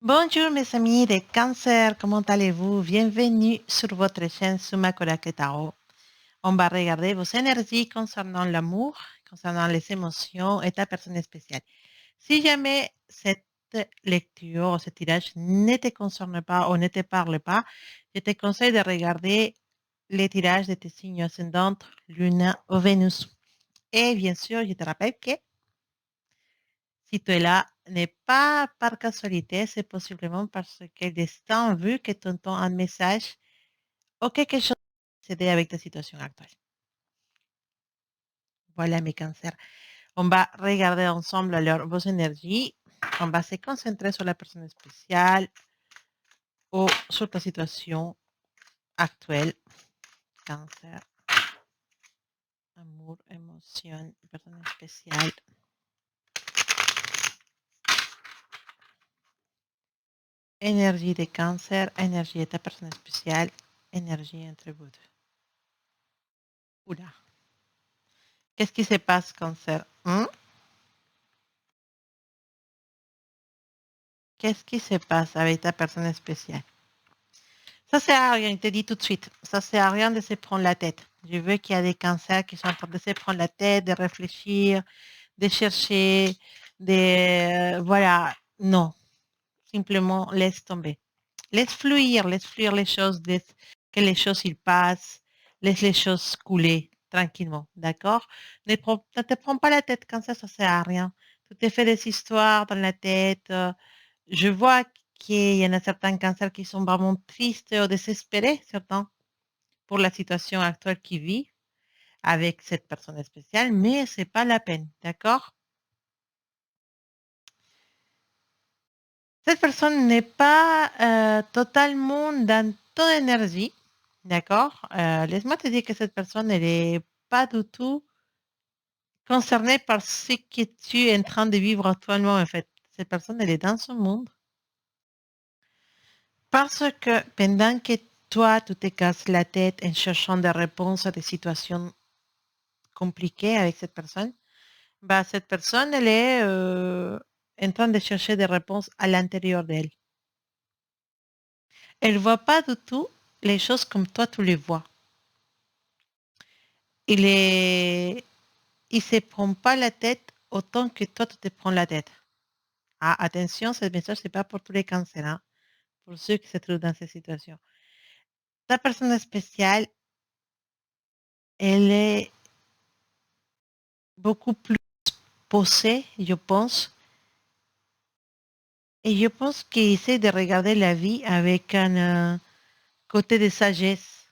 Bonjour mes amis des cancers, comment allez-vous? Bienvenue sur votre chaîne Suma Koraké Tarot. On va regarder vos énergies concernant l'amour, concernant les émotions et ta personne spéciale. Si jamais cette lecture, ce tirage ne te concerne pas ou ne te parle pas, je te conseille de regarder les tirages de tes signes ascendants, Lune ou Vénus. Et bien sûr, je te rappelle que si tu es là, n'est pas par casualité, c'est possiblement parce que le destin veut que tu entends un message ou quelque chose s'aider avec ta situation actuelle. Voilà mes cancers. On va regarder ensemble alors vos énergies. On va se concentrer sur la personne spéciale ou sur ta situation actuelle. Cancer, amour, émotion, personne spéciale. Énergie de cancer, énergie de ta personne spéciale, énergie entre vous deux. Oula. Qu'est-ce qui se passe, cancer? Qu'est-ce qui se passe avec ta personne spéciale? Ça sert à rien, je te dis tout de suite. Ça sert à rien de se prendre la tête. Je veux qu'il y a des cancers qui sont en train de se prendre la tête, de réfléchir, de chercher, voilà. Non. Simplement, laisse tomber. Laisse fluir les choses, laisse que les choses ils passent, laisse les choses couler tranquillement, d'accord? Ne te prends pas la tête quand ça sert à rien. Tu te fais des histoires dans la tête. Je vois qu'il y en a certains cancers qui sont vraiment tristes ou désespérés, certains, pour la situation actuelle qu'ils vivent avec cette personne spéciale, mais c'est pas la peine, d'accord? Cette personne n'est pas totalement dans ton énergie, d'accord? Laisse-moi te dire que cette personne, elle n'est pas du tout concernée par ce que tu es en train de vivre actuellement, en fait. Cette personne, elle est dans son monde. Parce que pendant que toi, tu te casses la tête en cherchant des réponses à des situations compliquées avec cette personne, bah, cette personne, elle est en train de chercher des réponses à l'intérieur d'elle. Elle ne voit pas du tout les choses comme toi, tu les vois. Il est, il se prend pas la tête autant que toi, tu te prends la tête. Ah, attention, ce message, c'est pas pour tous les cancers, hein, pour ceux qui se trouvent dans cette situation. Ta personne spéciale, elle est beaucoup plus posée, je pense. Et je pense qu'il essaie de regarder la vie avec un côté de sagesse,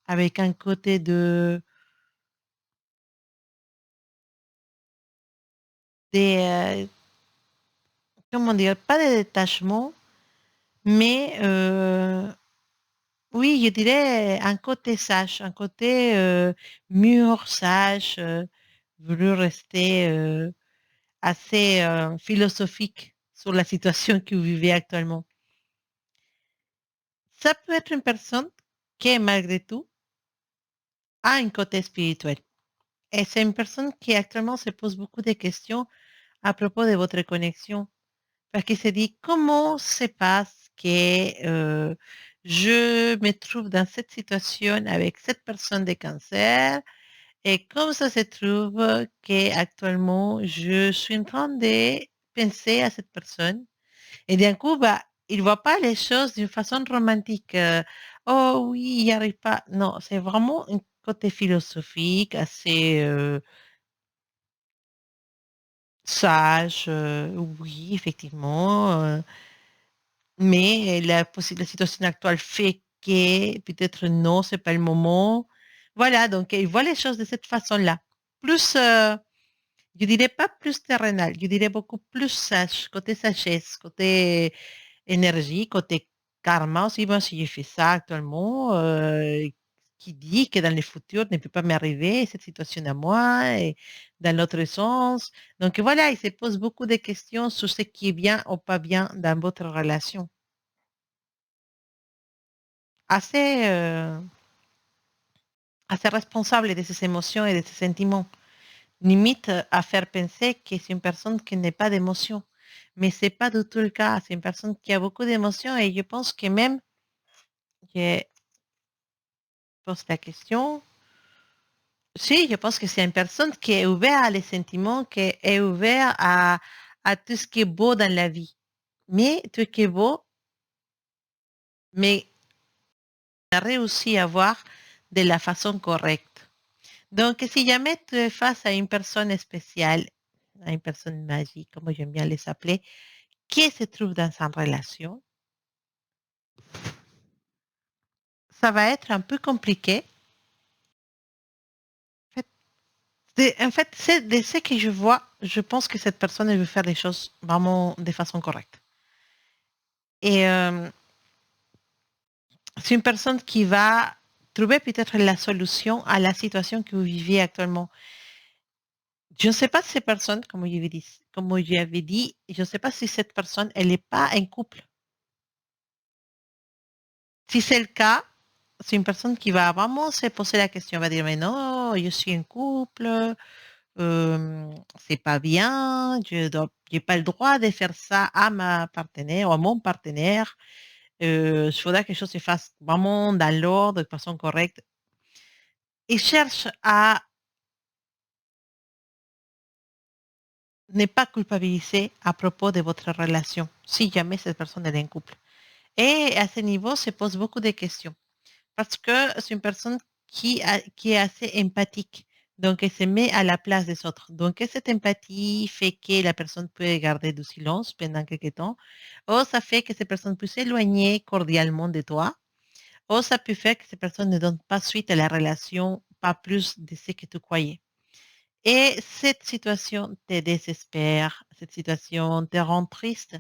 avec un côté de comment dire, pas de détachement, mais oui, je dirais un côté sage, un côté mûr, sage, voulu rester assez philosophique sur la situation que vous vivez actuellement. Ça peut être une personne qui, malgré tout, a un côté spirituel. Et c'est une personne qui actuellement se pose beaucoup de questions à propos de votre connexion. Parce qu'il se dit comment se passe que je me trouve dans cette situation avec cette personne de cancer et comme ça se trouve qu'actuellement je suis en train de penser à cette personne et d'un coup, bah, il ne voit pas les choses d'une façon romantique. Oh oui, il n'y arrive pas. Non, c'est vraiment un côté philosophique, assez sage. Oui, effectivement. Mais la situation actuelle fait que peut-être non, c'est pas le moment. Voilà, donc il voit les choses de cette façon-là. Plus, je dirais pas plus terrénal, je dirais beaucoup plus sage, côté sagesse, côté énergie, côté karma aussi. Moi, si je fais ça actuellement, qui dit que dans le futur ne peut pas m'arriver cette situation à moi et dans l'autre sens. Donc voilà, il se pose beaucoup de questions sur ce qui est bien ou pas bien dans votre relation. Assez, assez responsable de ses émotions et de ses sentiments. Limite à faire penser que c'est une personne qui n'a pas d'émotion. Mais c'est pas du tout le cas. C'est une personne qui a beaucoup d'émotions et je pense que même, je pose la question, si, je pense que c'est une personne qui est ouverte à les sentiments, qui est ouverte à tout ce qui est beau dans la vie. Mais tout ce qui est beau, mais a réussi à voir de la façon correcte. Donc, si jamais tu es face à une personne spéciale, à une personne magique, comme j'aime bien les appeler, qui se trouve dans sa relation, ça va être un peu compliqué. En fait, c'est de ce que je vois, je pense que cette personne elle veut faire les choses vraiment de façon correcte. Et c'est une personne qui va trouver peut-être la solution à la situation que vous vivez actuellement. Je ne sais pas si cette personne, comme j'avais dit, je ne sais pas si cette personne, elle n'est pas en couple. Si c'est le cas, c'est une personne qui va vraiment se poser la question, va dire, mais non, je suis en couple, c'est pas bien, je n'ai pas le droit de faire ça à ma partenaire ou à mon partenaire. Il faudra que les choses se fassent vraiment dans l'ordre, de façon correcte. Il cherche à ne pas culpabiliser à propos de votre relation, si jamais cette personne est en couple. Et à ce niveau, se pose beaucoup de questions. Parce que c'est une personne qui est assez empathique. Donc, elle se met à la place des autres. Donc, cette empathie fait que la personne peut garder du silence pendant quelques temps. Ou ça fait que cette personne peut s'éloigner cordialement de toi. Ou ça peut faire que cette personne ne donne pas suite à la relation, pas plus de ce que tu croyais. Et cette situation te désespère, cette situation te rend triste.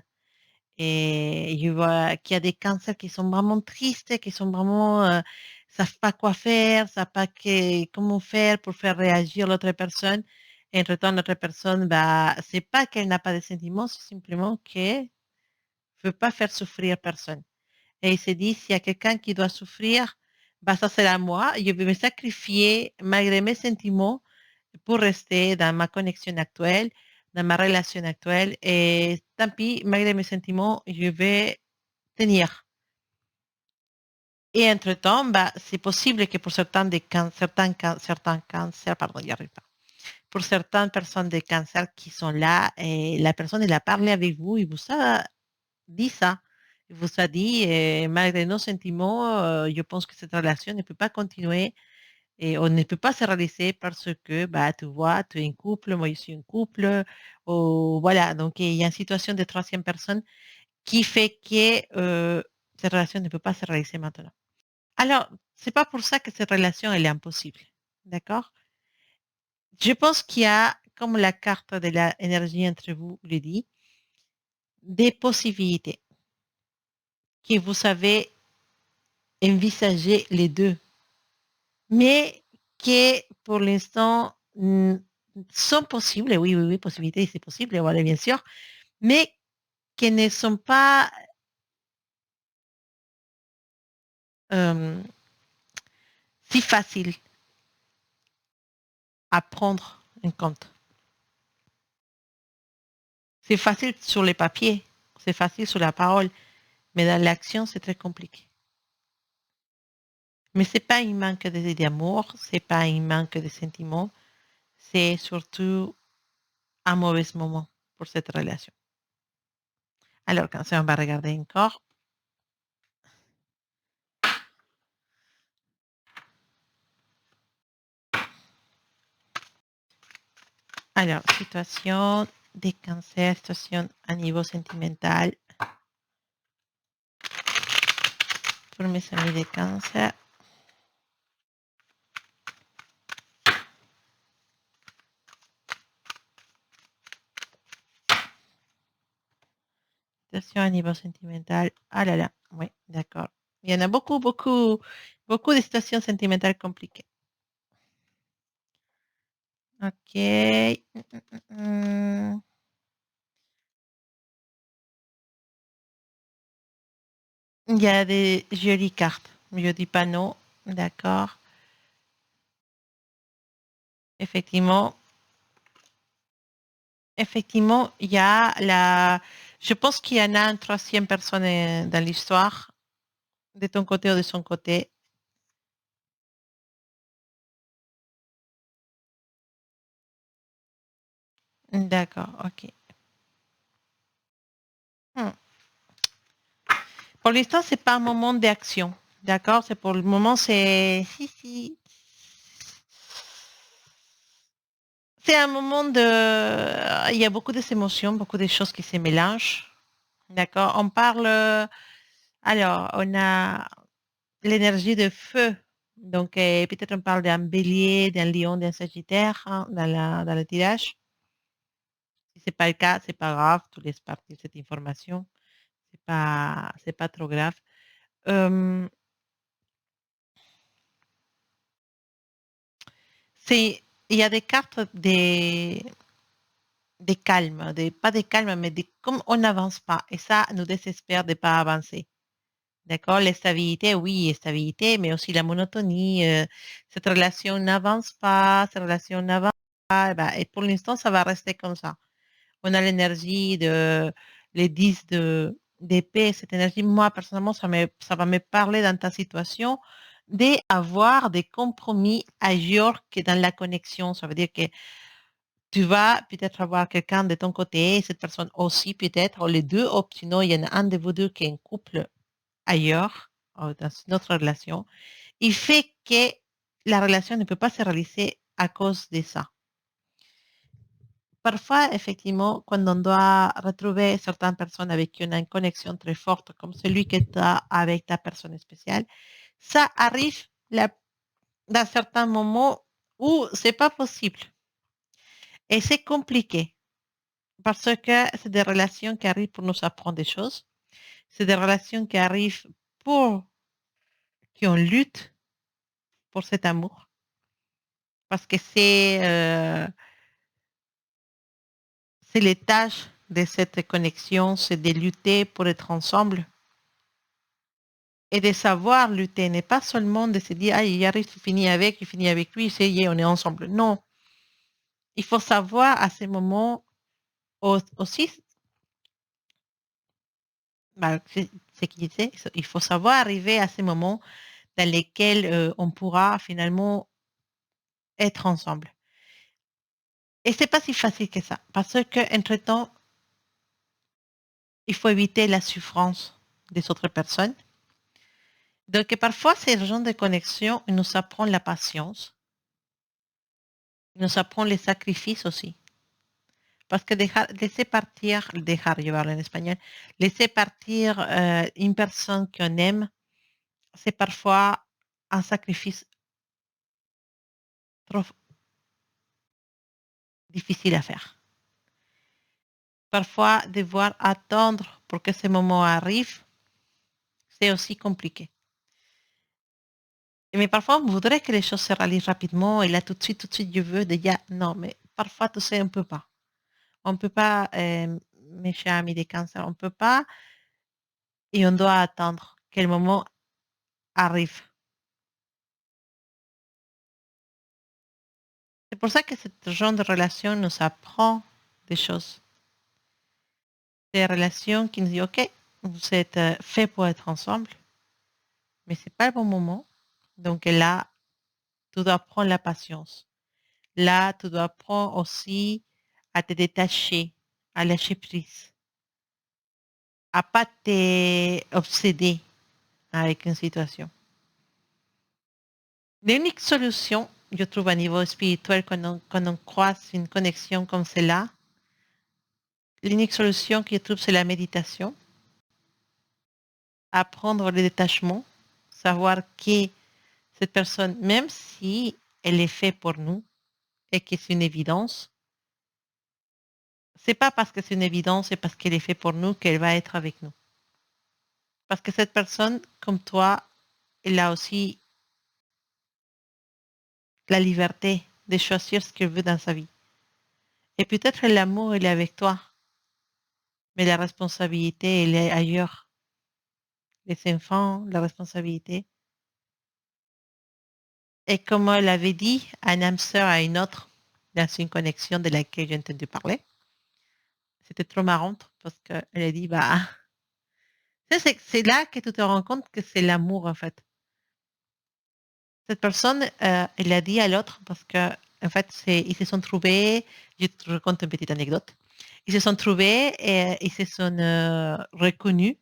Et je vois qu'il y a des cancers qui sont vraiment tristes, qui sont vraiment, savent pas quoi faire, savent pas comment faire pour faire réagir l'autre personne. Et entre-temps, l'autre personne, bah, c'est pas qu'elle n'a pas de sentiments, c'est simplement qu'elle veut pas faire souffrir personne. Et il se dit, s'il y a quelqu'un qui doit souffrir, bah, ça sera moi. Je vais me sacrifier malgré mes sentiments pour rester dans ma connexion actuelle, dans ma relation actuelle. Et tant pis, malgré mes sentiments, je vais tenir. Et entre-temps, bah, c'est possible que pour certains cancers, pardon, j'y arrive pas. Pour certaines personnes de cancer qui sont là, et la personne, elle a parlé avec vous, il vous a dit ça. Il vous a dit, malgré nos sentiments, je pense que cette relation ne peut pas continuer et on ne peut pas se réaliser parce que, bah, tu vois, tu es un couple, moi je suis un couple, ou voilà. Donc, il y a une situation de troisième personne qui fait que cette relation ne peut pas se réaliser maintenant. Alors, c'est pas pour ça que cette relation, elle est impossible. D'accord? Je pense qu'il y a, comme la carte de l'énergie entre vous le dit, des possibilités que vous savez envisager les deux, mais que pour l'instant sont possibles, oui, oui, oui, possibilités, c'est possible, voilà, bien sûr, mais qui ne sont pas euh, si faciles à prendre en compte. C'est facile sur les papiers, c'est facile sur la parole, mais dans l'action, c'est très compliqué. Mais c'est pas un manque d'amour, c'est pas un manque de sentiments, c'est surtout un mauvais moment pour cette relation. Alors, quand on va regarder encore, alors, situation des cancers, situation à niveau sentimental pour mes amis des cancers. Situation à niveau sentimental. Ah là là, oui, d'accord. Il y en a beaucoup, beaucoup, beaucoup de situations sentimentales compliquées. Ok. Mm. Il y a des jolies cartes. Je dis pas non. D'accord. Effectivement. Effectivement, il y a Je pense qu'il y en a une troisième personne dans l'histoire, de ton côté ou de son côté. D'accord, ok. Hmm. Pour l'instant, c'est pas un moment d'action. D'accord? C'est pour le moment, c'est. Si, si. C'est un moment de. Il y a beaucoup d'émotions, beaucoup de choses qui se mélangent. D'accord? On parle. Alors, on a l'énergie de feu. Donc, peut-être on parle d'un bélier, d'un lion, d'un sagittaire hein, dans le tirage. Si c'est pas le cas, c'est pas grave. Tu laisses partir cette information. C'est pas trop grave. Euh, il y a des cartes des calmes, pas des calmes, mais comme on n'avance pas. Et ça nous désespère de ne pas avancer. D'accord? La stabilité, oui, stabilité, mais aussi la monotonie. Cette relation n'avance pas, cette relation n'avance pas. Et pour l'instant, ça va rester comme ça. On a l'énergie les 10 d'épée, cette énergie. Moi, personnellement, ça va me parler dans ta situation d'avoir des compromis ailleurs que dans la connexion. Ça veut dire que tu vas peut-être avoir quelqu'un de ton côté, cette personne aussi peut-être, ou les deux, ou sinon il y en a un de vous deux qui est un couple ailleurs, dans une autre relation. Il fait que la relation ne peut pas se réaliser à cause de ça. Parfois, effectivement, quand on doit retrouver certaines personnes avec qui on a une connexion très forte, comme celui que tu as avec ta personne spéciale, ça arrive dans certains moments où c'est pas possible. Et c'est compliqué parce que c'est des relations qui arrivent pour nous apprendre des choses. C'est des relations qui arrivent pour qu'on lutte pour cet amour. Parce que c'est les tâches de cette connexion, c'est de lutter pour être ensemble et de savoir lutter, n'est pas seulement de se dire, ah, il arrive, il finit avec lui, c'est, y est, on est ensemble. Non, il faut savoir à ces moments aussi, c'est ce qu'il disait, il faut savoir arriver à ces moments dans lesquels on pourra finalement être ensemble. Et c'est pas si facile que ça, parce que entre-temps, il faut éviter la souffrance des autres personnes. Donc, parfois, ces genre de connexion il nous apprend la patience, il nous apprend les sacrifices aussi. Parce que laisser partir, dejar, je vais parler en espagnol, laisser partir une personne qu'on aime, c'est parfois un sacrifice trop difficile à faire. Parfois, devoir attendre pour que ce moment arrive, c'est aussi compliqué. Mais parfois, on voudrait que les choses se réalisent rapidement et là, tout de suite, je veux déjà. Non, mais parfois, tu sais, on ne peut pas. On ne peut pas, mes chers amis des cancers, on ne peut pas et on doit attendre que le moment arrive. C'est pour ça que ce genre de relation nous apprend des choses. Des relations qui nous disent, OK, vous êtes fait pour être ensemble, mais c'est pas le bon moment. Donc là, tu dois prendre la patience. Là, tu dois apprendre aussi à te détacher, à lâcher prise, à pas t'obséder avec une situation. L'unique solution, je trouve, à niveau spirituel, quand on croise une connexion comme celle-là, l'unique solution que je trouve, c'est la méditation. Apprendre le détachement, savoir que cette personne, même si elle est faite pour nous et que c'est une évidence, c'est pas parce que c'est une évidence, c'est parce qu'elle est faite pour nous qu'elle va être avec nous. Parce que cette personne, comme toi, elle a aussi la liberté de choisir ce qu'elle veut dans sa vie. Et peut-être l'amour, il est avec toi, mais la responsabilité, elle est ailleurs. Les enfants, la responsabilité. Et comme elle avait dit, un âme sœur à une autre, dans une connexion de laquelle j'ai entendu parler, C'était trop marrante parce qu'elle a dit, bah, c'est là que tu te rends compte que c'est l'amour, en fait. Cette personne, elle a dit à l'autre parce que, en fait, ils se sont trouvés, je te raconte une petite anecdote. Ils se sont trouvés et ils se sont reconnus,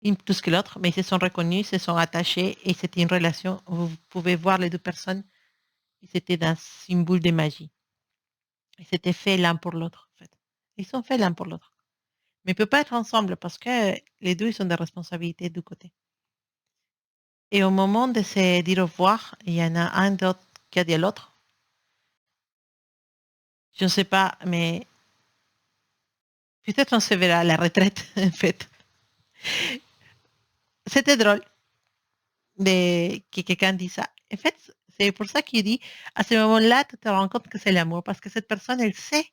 une plus que l'autre, mais ils se sont reconnus, se sont attachés et c'était une relation. Vous pouvez voir les deux personnes, ils étaient dans une boule de magie. Ils s'étaient faits l'un pour l'autre, en fait. Ils sont faits l'un pour l'autre. Mais ils ne peuvent pas être ensemble parce que les deux, ils ont des responsabilités de côté. Et au moment de se dire au revoir, il y en a un d'autre qui a dit à l'autre, je ne sais pas, mais peut-être on se verra à la retraite, en fait. C'était drôle que quelqu'un dise ça. En fait, c'est pour ça qu'il dit, à ce moment-là, tu te rends compte que c'est l'amour, parce que cette personne, elle sait,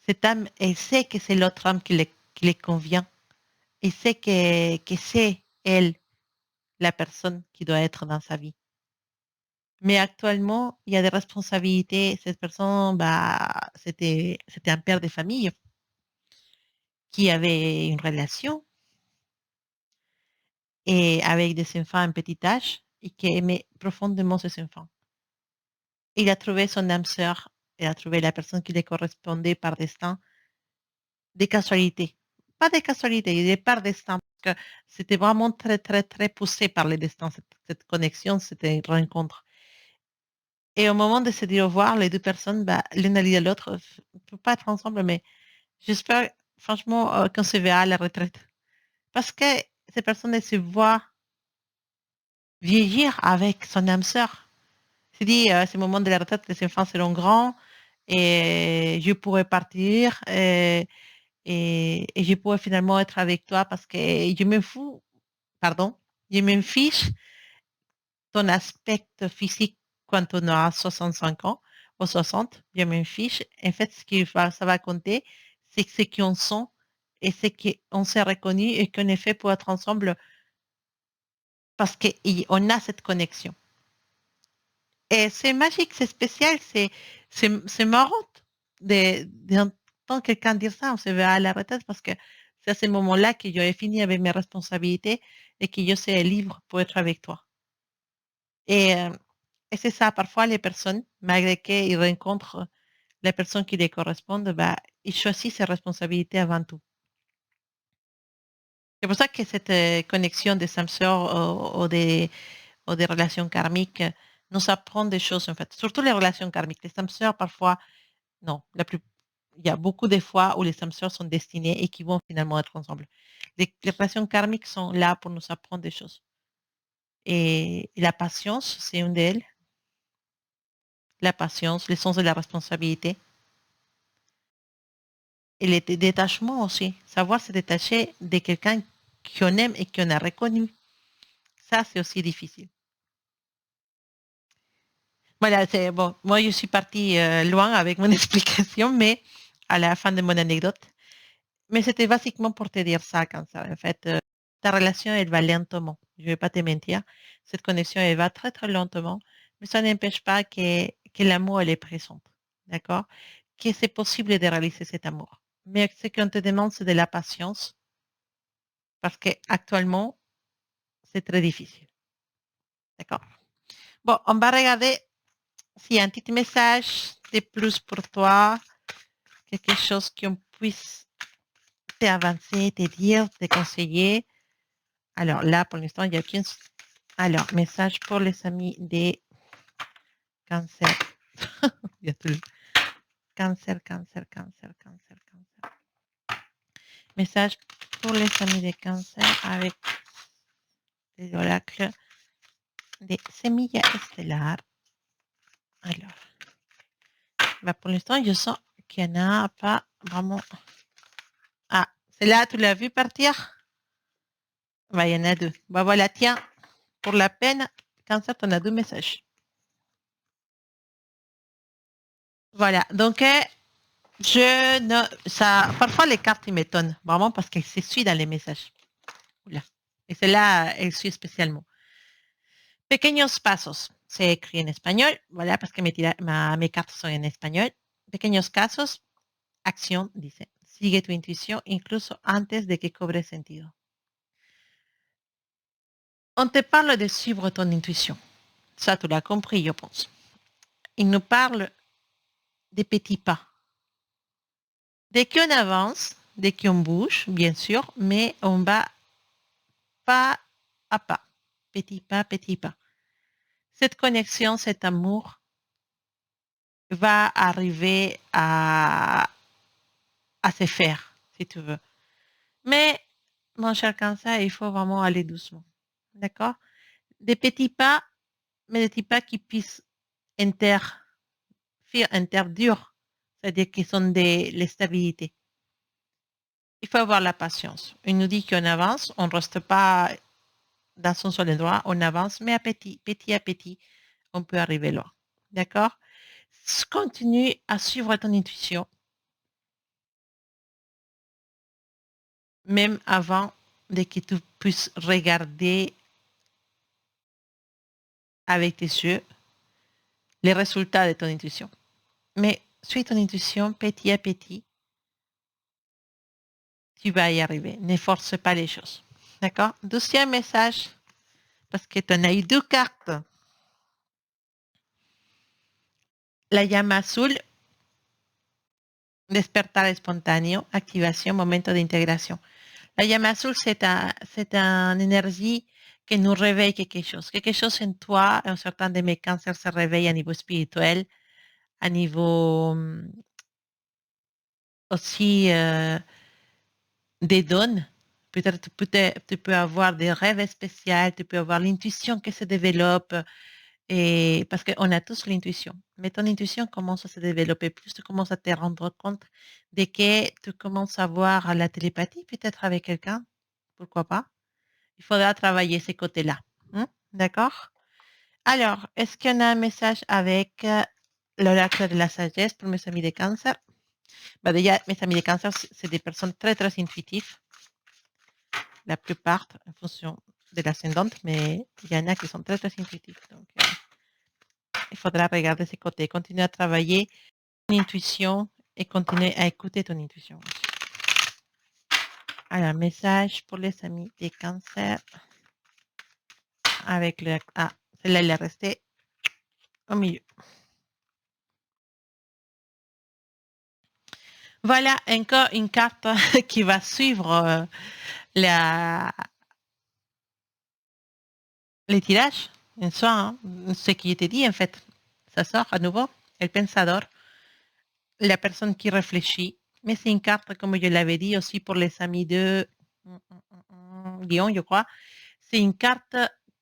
cette âme, elle sait que c'est l'autre âme qui les convient. Elle sait que c'est elle, la personne qui doit être dans sa vie. Mais actuellement, il y a des responsabilités. Cette personne, bah, c'était un père de famille qui avait une relation et avec des enfants en petit âge et qui aimait profondément ses enfants. Il a trouvé son âme sœur, il a trouvé la personne qui lui correspondait par destin, des casualités. Pas des casualités, des par destin, parce que c'était vraiment très, très, très poussé par le destin, cette connexion, cette rencontre. Et au moment de se dire au revoir, les deux personnes, bah, l'une a dit à l'autre, on ne peut pas être ensemble, mais j'espère franchement qu'on se verra à la retraite. Parce que ces personnes, elles se voient vieillir avec son âme sœur. C'est dit, à ce moment de la retraite, les enfants seront grands et je pourrai partir et je pourrai finalement être avec toi parce que je me fous, pardon, je me fiche ton aspect physique quand on aura 65 ans ou 60, je me fiche. En fait, ça va compter, c'est ce qu'on sent et c'est qu'on s'est reconnu et qu'on est fait pour être ensemble parce qu'on a cette connexion. Et c'est magique, c'est spécial, c'est marrant d'entendre quelqu'un dire ça. On se verra à la retraite parce que c'est à ce moment-là que j'ai fini avec mes responsabilités et que je serai libre pour être avec toi. Et, euh, et c'est ça, parfois les personnes, malgré qu'ils rencontrent les personnes qui les correspondent, bah, ils choisissent ces responsabilités avant tout. C'est pour ça que cette connexion des âmes sœurs ou des relations karmiques nous apprend des choses, en fait. Surtout les relations karmiques. Les âmes sœurs, parfois, non. Il y a beaucoup de fois où les âmes sœurs sont destinées et qui vont finalement être ensemble. Les relations karmiques sont là pour nous apprendre des choses. Et la patience, c'est une d'elles. La patience, le sens de la responsabilité. Et le détachement aussi. Savoir se détacher de quelqu'un qu'on aime et qu'on a reconnu. Ça, c'est aussi difficile. Voilà, c'est bon. Moi, je suis partie loin avec mon explication, mais à la fin de mon anecdote. Mais c'était basiquement pour te dire ça, Cancer. En fait, ta relation, elle va lentement. Je ne vais pas te mentir. Cette connexion, elle va très, très lentement. Mais ça n'empêche pas que l'amour, elle est présente. D'accord? Que c'est possible de réaliser cet amour. Mais ce qu'on te demande, c'est de la patience parce qu'actuellement, c'est très difficile. D'accord? Bon, on va regarder s'il y a un petit message de plus pour toi, quelque chose qu'on puisse t'avancer, te dire, te conseiller. Alors là, pour l'instant, il n'y a qu'une. Alors, message pour les amis des cancers. Il y a tout le cancer, cancer, cancer, cancer, cancer. Message pour les amis des cancers avec des oracles des semilles stellaires. Alors, bah pour l'instant, je sens qu'il n'y en a pas vraiment. Ah, c'est là, tu l'as vu partir? Bah, il y en a deux. Bah voilà, tiens, pour la peine, cancer, tu en as deux messages. Voilà, donc je ne, ça, parfois les cartes ils m'étonnent vraiment parce qu'elles se suivent dans les messages. Oula. Et celle-là, elle suit spécialement. Pequeños pasos, c'est écrit en espagnol, voilà, parce que mes cartes sont en espagnol. Pequeños casos, acción, dice, sigue tu intuición incluso antes de que cobre sentido. On te parle de suivre ton intuition. Ça, tu l'as compris, je pense. Il nous parle des petits pas. Dès qu'on avance, dès qu'on bouge, bien sûr, mais on va pas à pas. Petit pas, petit pas. Cette connexion, cet amour va arriver à se faire, si tu veux. Mais, mon cher cancer, il faut vraiment aller doucement. D'accord? Des petits pas, mais des petits pas qui puissent interdure, c'est-à-dire qui sont les stabilités. Il faut avoir la patience. Il nous dit qu'on avance, on ne reste pas dans son seul endroit, on avance, mais à petit à petit, on peut arriver loin. D'accord? Continue à suivre ton intuition, même avant de que tu puisses regarder avec tes yeux les résultats de ton intuition. Mais suis ton intuition petit à petit, tu vas y arriver. Ne force pas les choses. D'accord? Deuxième message, parce que tu en as eu deux cartes. La llama azul, despertar espontáneo, activation, momento de intégration. La llama azul, c'est une énergie qui nous réveille quelque chose. Quelque chose en toi, un certain de mes cancers se réveille à niveau spirituel, à niveau aussi des dons. Peut-être tu peux avoir des rêves spéciaux, tu peux avoir l'intuition qui se développe, et parce qu'on a tous l'intuition. Mais ton intuition commence à se développer plus, tu commences à te rendre compte de que tu commences à voir la télépathie peut-être avec quelqu'un, pourquoi pas. Il faudra travailler ces côtés-là. D'accord? Alors, est-ce qu'il y en a un message avec l'oracle de la sagesse pour mes amis de cancer? Bah, déjà, mes amis de cancer, c'est des personnes très, très intuitives. La plupart, en fonction de l'ascendante, mais il y en a qui sont très, très intuitifs. Donc, il faudra regarder ces côtés, continuer à travailler ton intuition et continuer à écouter ton intuition aussi. Alors, message pour les amis des cancers avec le... Ah, celle-là, elle est restée au milieu. Voilà encore une carte qui va suivre les tirages en soi, hein, ce qui était dit en fait. Ça sort à nouveau, el pensador, la personne qui réfléchit. Mais c'est une carte, comme je l'avais dit aussi pour les amis de Lyon, je crois. C'est une carte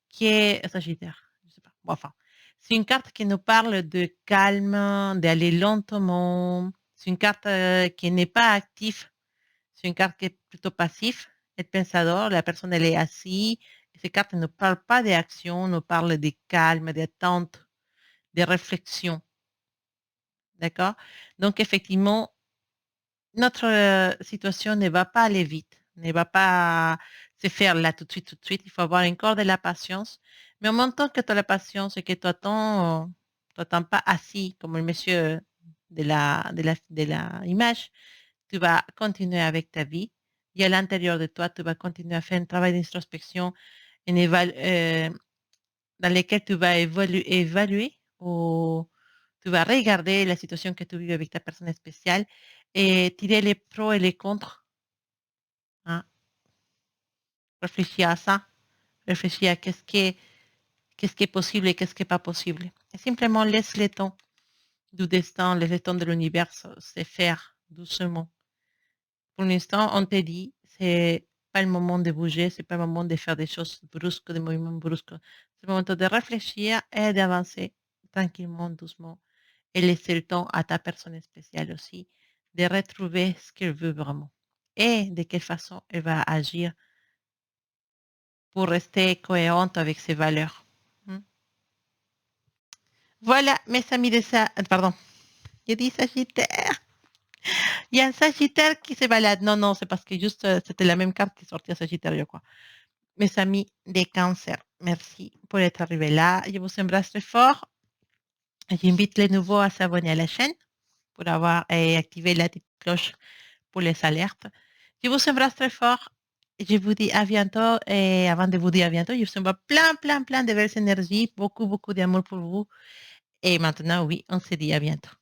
qui est Sagittaire. Je sais pas. Bon, enfin, c'est une carte qui nous parle de calme, d'aller lentement. C'est une carte qui n'est pas active. C'est une carte qui est plutôt passive. El pensador, la personne, elle est assise. Ces cartes ne parlent pas d'action, nous parlent de calme, d'attente, de réflexion. D'accord? Donc, effectivement, notre situation ne va pas aller vite, ne va pas se faire là tout de suite, tout de suite. Il faut avoir encore de la patience. Mais en même temps que tu as la patience et que tu attends pas assis comme le monsieur de la image, tu vas continuer avec ta vie. Et à l'intérieur de toi, tu vas continuer à faire un travail d'introspection dans lequel tu vas évaluer ou tu vas regarder la situation que tu vis avec ta personne spéciale et tirer les pros et les contre. Hein. Réfléchis à ça. Réfléchis à qu'est-ce qui est possible et qu'est-ce qui n'est pas possible. Et simplement laisse le temps du destin, laisse le temps de l'univers se faire doucement. Pour l'instant, on te dit, c'est pas le moment de bouger, c'est pas le moment de faire des choses brusques, des mouvements brusques. C'est le moment de réfléchir et d'avancer tranquillement, doucement, et laisser le temps à ta personne spéciale aussi de retrouver ce qu'elle veut vraiment et de quelle façon elle va agir pour rester cohérente avec ses valeurs. Voilà, mes amis de ça. Pardon, j'ai dit Sagittaire. Il y a un Sagittaire qui se balade. Non, non, c'est parce que juste c'était la même carte qui sortait à Sagittaire, je crois. Mes amis des cancers, merci pour être arrivés là. Je vous embrasse très fort. J'invite les nouveaux à s'abonner à la chaîne. pour avoir et activé la petite cloche pour les alertes. Je vous embrasse très fort. Je vous dis à bientôt. Et avant de vous dire à bientôt, je vous envoie plein, plein, plein de belles énergies, beaucoup, beaucoup d'amour pour vous. Et maintenant, oui, on se dit à bientôt.